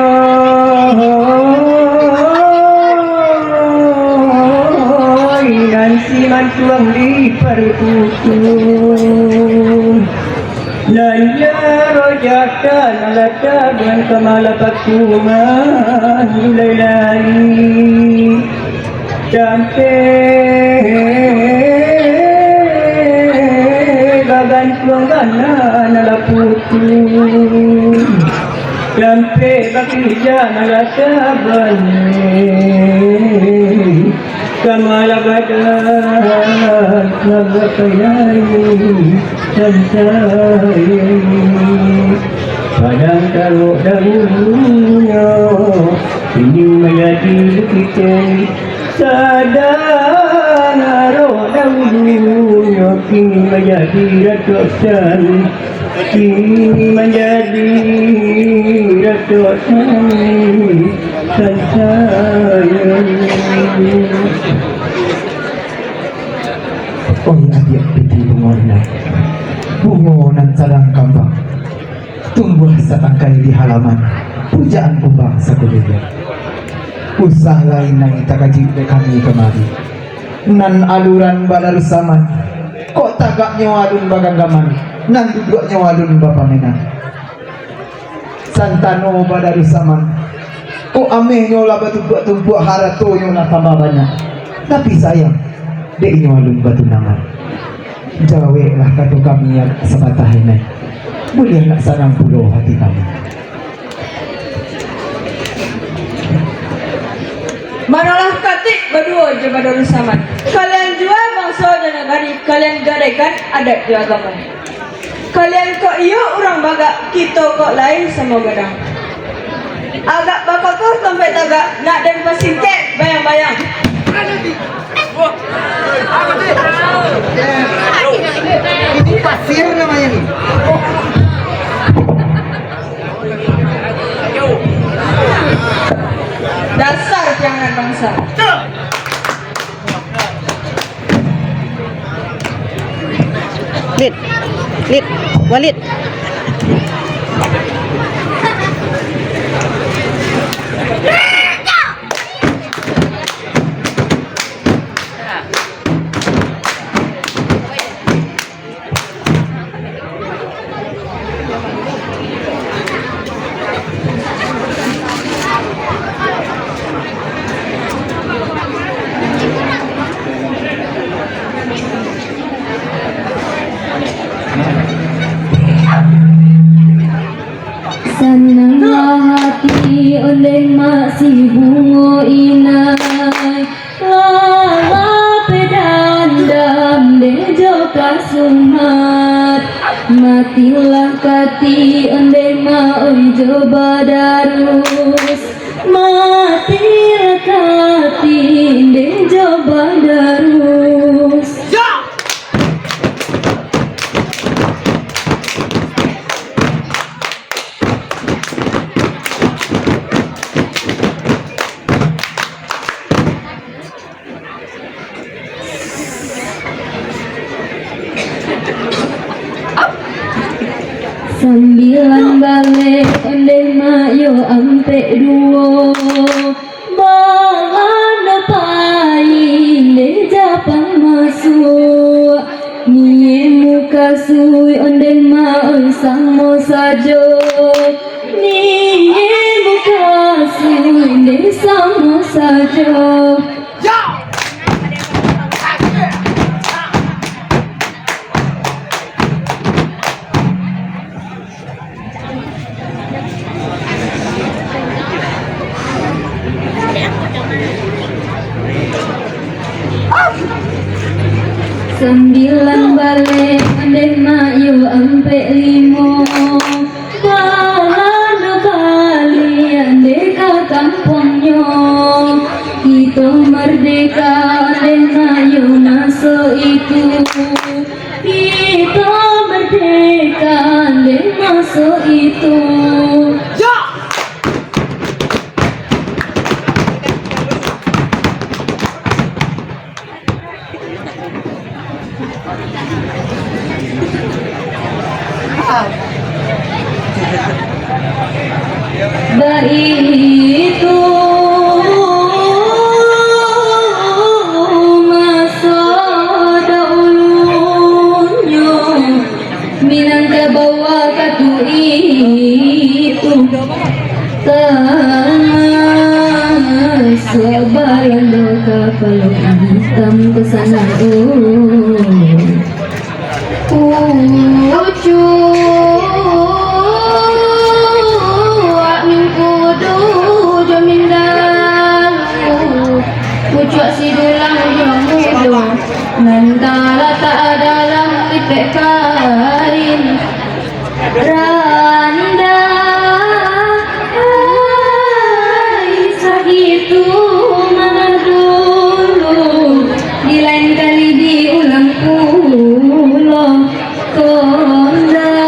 Nanti mantuang di perkutun Nanya rojaka nalata dan kamala pakuman Lailani Sampai bagan tuangana nalaputun Sampai bakija nalataban Kamalabadan nagakayari sansari Padang taruh dahulunya Ini menjadi bukit Sadar naruh dahulunya Kini menjadi ratusan kini menjadi datuk dan sayang.
Oh ya adik piti bunga bungonan sarang kambang tumbuh setangkai di halaman pujaan kumbang sakuliah. Usah lain nang ita kaji kami kemari nan aluran balar saman kok tagak nyawalun baganggaman nan duduk nyawalun bapamenan santano balar saman kok ameh nyola batu-batu harato nyola tambah banyak tapi sayang dek nyawalun batu nangan jawe lah katu kami yang sebatah ini boleh nak sanang pulau hati kami.
Manalah katik berdua je pada urusan. Kalian jual bangsa dan negara, kalian gadaikan adat di agama. Kalian kok iyo orang bagak, kita kok lain sama gadang. Agak bakal kau sampai tagak nak dan pasingket bayang-bayang.
Ini pasir namanya nih.
Dasar jangan bangsa.
Lid, Walid.
Senanglah hati oleh masih bungo inai lala pedan dam dejo kasumat matilah kati oleh maoi coba darus matilah kati dejo badarus. Sembilan balik oleh mayo ampe duo bahan paling de japang masuk nie muka sui onde mau samo sajo nie muka sui de samo sajo. Sembilan balik deh mayu ampe limo bahan balian deka kampungnya kita merdeka deh mayu masuk itu kita merdeka deh masuk itu. Itu masa dahulunya Minangka bawa katu itu sebayan doka kalau hitam kesana Nantala tak dalam titik karin Randa Segitu mana dulu Di lain kali diulang pulau Konda